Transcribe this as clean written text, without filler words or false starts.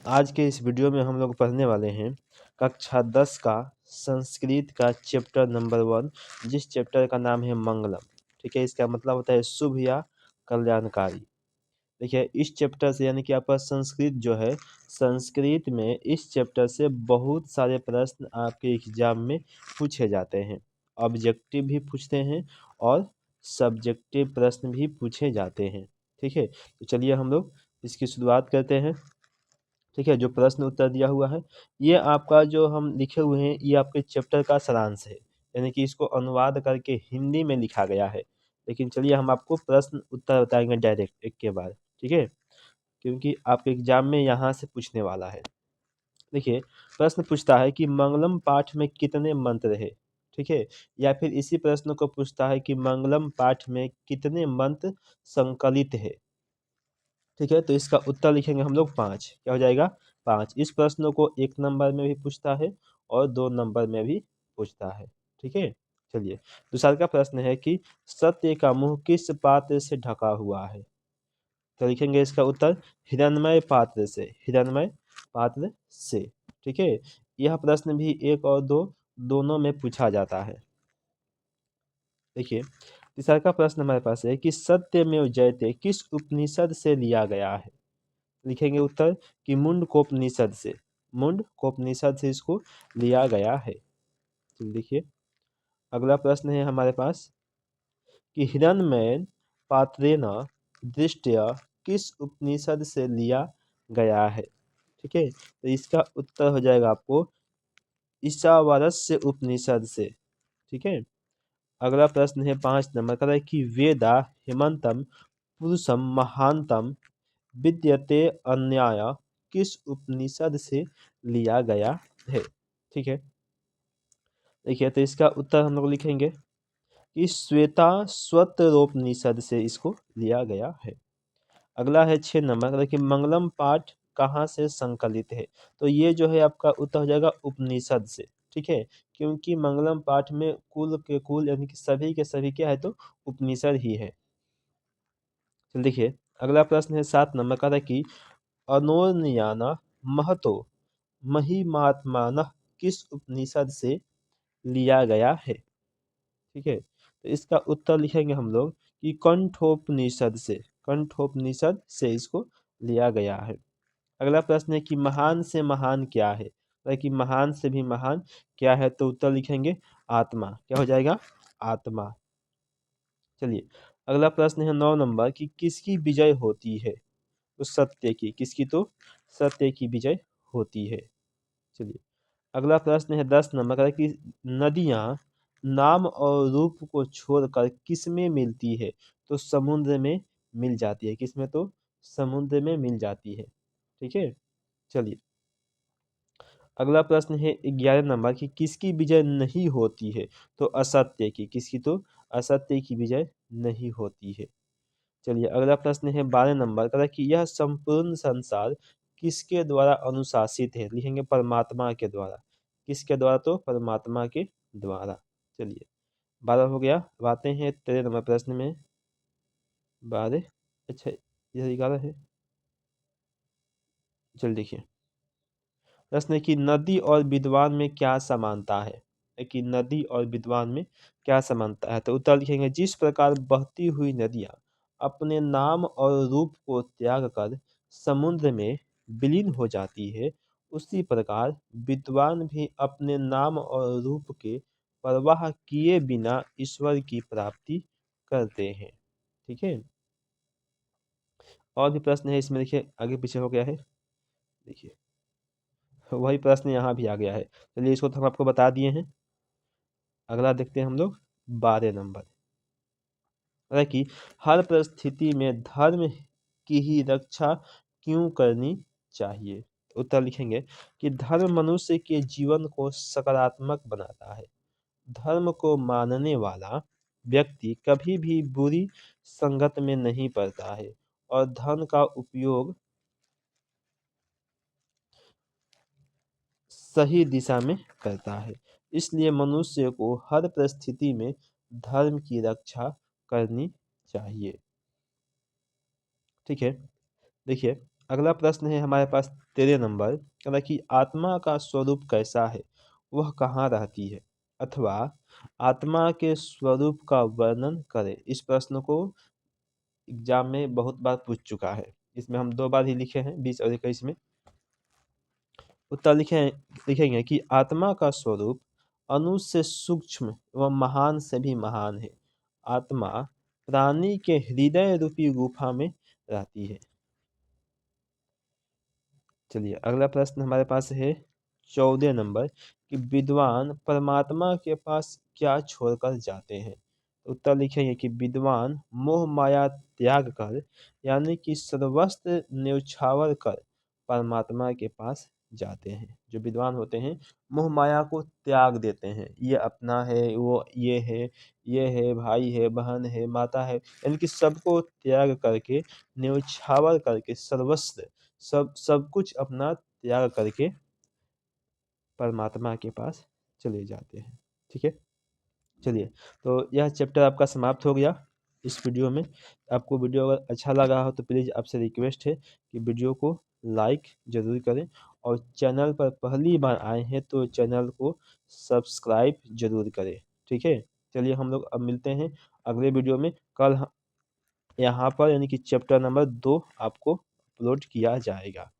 आज के इस वीडियो में हम लोग पढ़ने वाले हैं कक्षा 10 का संस्कृत का चैप्टर नंबर 1, जिस चैप्टर का नाम है मंगलम। ठीक है, इसका मतलब होता है शुभ या कल्याणकारी। देखिए, इस चैप्टर से यानी कि आपका संस्कृत जो है, संस्कृत में इस चैप्टर से बहुत सारे प्रश्न आपके एग्जाम में पूछे जाते हैं। ऑब्जेक्टिव भी पूछते हैं और सब्जेक्टिव प्रश्न भी पूछे जाते हैं। ठीक है, तो चलिए हम लोग इसकी शुरुआत करते हैं। ठीक है, जो प्रश्न उत्तर दिया हुआ है, ये आपका जो हम लिखे हुए हैं, ये आपके चैप्टर का सारांश है, यानी कि इसको अनुवाद करके हिंदी में लिखा गया है। लेकिन चलिए हम आपको प्रश्न उत्तर बताएंगे डायरेक्ट एक के बाद। ठीक है, क्योंकि आपके एग्जाम में यहाँ से पूछने वाला है। देखिए, प्रश्न पूछता है कि मंगलम पाठ में कितने मंत्र है। ठीक है, या फिर इसी प्रश्न को पूछता है कि मंगलम पाठ में कितने मंत्र संकलित है। ठीक है, तो इसका उत्तर लिखेंगे हम लोग 5। क्या हो जाएगा? 5। इस प्रश्न को 1 नंबर में भी पूछता है और 2 नंबर में भी पूछता है। ठीक है, चलिए दूसरा का प्रश्न है कि सत्य का मुंह किस पात्र से ढका हुआ है। तो लिखेंगे इसका उत्तर हिरण्मय पात्र से। हिरण्मय पात्र से। ठीक है, यह प्रश्न भी 1 और 2 दोनों में पूछा जाता है। देखिए, तीसरा का प्रश्न हमारे पास है कि सत्यमेव जयते किस उपनिषद से लिया गया है। लिखेंगे उत्तर कि मुंडकोपनिषद से। मुंडकोपनिषद से इसको लिया गया है। तो देखिए, अगला प्रश्न है हमारे पास कि हिरण्मय पात्रेण दृष्टया किस उपनिषद से लिया गया है। ठीक है, तो इसका उत्तर हो जाएगा आपको ईशावास्य उपनिषद से। ठीक है, अगला प्रश्न है 5 नंबर का, कि वेदा हेमंतम पुरुषम महानतम विद्यते अन्याय किस उपनिषद से लिया गया है। ठीक है, देखिए, तो इसका उत्तर हम लोग लिखेंगे कि श्वेता स्वतरोपनिषद से इसको लिया गया है। अगला है 6 नंबर का, कि मंगलम पाठ कहाँ से संकलित है। तो ये जो है आपका उत्तर हो जाएगा उपनिषद से। ठीक है, क्योंकि मंगलम पाठ में कुल के कुल यानी कि सभी के सभी क्या है, तो उपनिषद ही है। चलिए देखिए, अगला प्रश्न है 7 नंबर का, कि अनोन्याना महतो महिमात्मान किस उपनिषद से लिया गया है। ठीक है, तो इसका उत्तर लिखेंगे हम लोग कि कंठोपनिषद से। कंठोपनिषद से इसको लिया गया है। अगला प्रश्न है कि महान से महान क्या है। मतलब कि महान से भी महान क्या है, तो उत्तर लिखेंगे आत्मा। क्या हो जाएगा? आत्मा। चलिए, अगला प्रश्न है 9 नंबर, कि किसकी विजय होती है। तो सत्य की। किसकी? तो सत्य की विजय होती है। चलिए, अगला प्रश्न है 10 नंबर का, कि नदियां नाम और रूप को छोड़कर किस में मिलती है। तो समुद्र में मिल जाती है। किस में? तो समुद्र में मिल जाती है। ठीक है, चलिए, अगला प्रश्न है 11 नंबर, की किसकी विजय नहीं होती है। तो असत्य की। किसकी? तो असत्य की विजय नहीं होती है। चलिए, अगला प्रश्न है 12 नंबर का, कि यह संपूर्ण संसार किसके द्वारा अनुशासित है। लिखेंगे परमात्मा के द्वारा। किसके द्वारा? तो परमात्मा के द्वारा। चलिए, 12 हो गया। अब आते हैं 13 नंबर प्रश्न में। 12, अच्छा यह 11 है। चलिए देखिए, प्रश्न है कि नदी और विद्वान में क्या समानता है। कि नदी और विद्वान में क्या समानता है, तो उत्तर लिखेंगे जिस प्रकार बहती हुई नदियां अपने नाम और रूप को त्याग कर समुद्र में विलीन हो जाती है, उसी प्रकार विद्वान भी अपने नाम और रूप के परवाह किए बिना ईश्वर की प्राप्ति करते हैं। ठीक है, और भी प्रश्न है इसमें। देखिए, आगे पीछे हो गया है। देखिए, वही प्रश्न यहाँ भी आ गया है। चलिए, इसको तो हम आपको बता दिए हैं। अगला देखते हैं हम लोग 12 नंबर। मतलब कि हर परिस्थिति में धर्म की ही रक्षा क्यों करनी चाहिए। उत्तर लिखेंगे कि धर्म मनुष्य के जीवन को सकारात्मक बनाता है। धर्म को मानने वाला व्यक्ति कभी भी बुरी संगत में नहीं पड़ता है और धन का उपयोग सही दिशा में करता है। इसलिए मनुष्य को हर परिस्थिति में धर्म की रक्षा करनी चाहिए। ठीक है, देखिए, अगला प्रश्न है हमारे पास 13 नंबर, कहता है कि आत्मा का स्वरूप कैसा है, वह कहाँ रहती है, अथवा आत्मा के स्वरूप का वर्णन करें। इस प्रश्न को एग्जाम में बहुत बार पूछ चुका है। इसमें हम 2 बार ही लिखे हैं, 20 और 21 में। उत्तर लिखेंगे कि आत्मा का स्वरूप अणु से सूक्ष्म व महान से भी महान है। आत्मा प्राणी के हृदय रूपी गुफा में रहती है। चलिए अगला प्रश्न हमारे पास है 14 नंबर, कि विद्वान परमात्मा के पास क्या छोड़कर जाते हैं। उत्तर लिखेंगे कि विद्वान मोह माया त्याग कर, यानी कि सर्वस्व न्यौछावर कर परमात्मा के पास जाते हैं। जो विद्वान होते हैं मोह माया को त्याग देते हैं। ये अपना है, वो ये है, भाई है, बहन है, माता है, यानी कि सबको त्याग करके, न्यौछावर करके, सर्वस्व सब कुछ अपना त्याग करके परमात्मा के पास चले जाते हैं। ठीक है, चलिए तो यह चैप्टर आपका समाप्त हो गया इस वीडियो में। आपको वीडियो अगर अच्छा लगा हो तो प्लीज़ आपसे रिक्वेस्ट है कि वीडियो को लाइक ज़रूर करें, और चैनल पर पहली बार आए हैं तो चैनल को सब्सक्राइब ज़रूर करें। ठीक है, चलिए हम लोग अब मिलते हैं अगले वीडियो में। कल यहाँ पर यानी कि चैप्टर नंबर 2 आपको अपलोड किया जाएगा।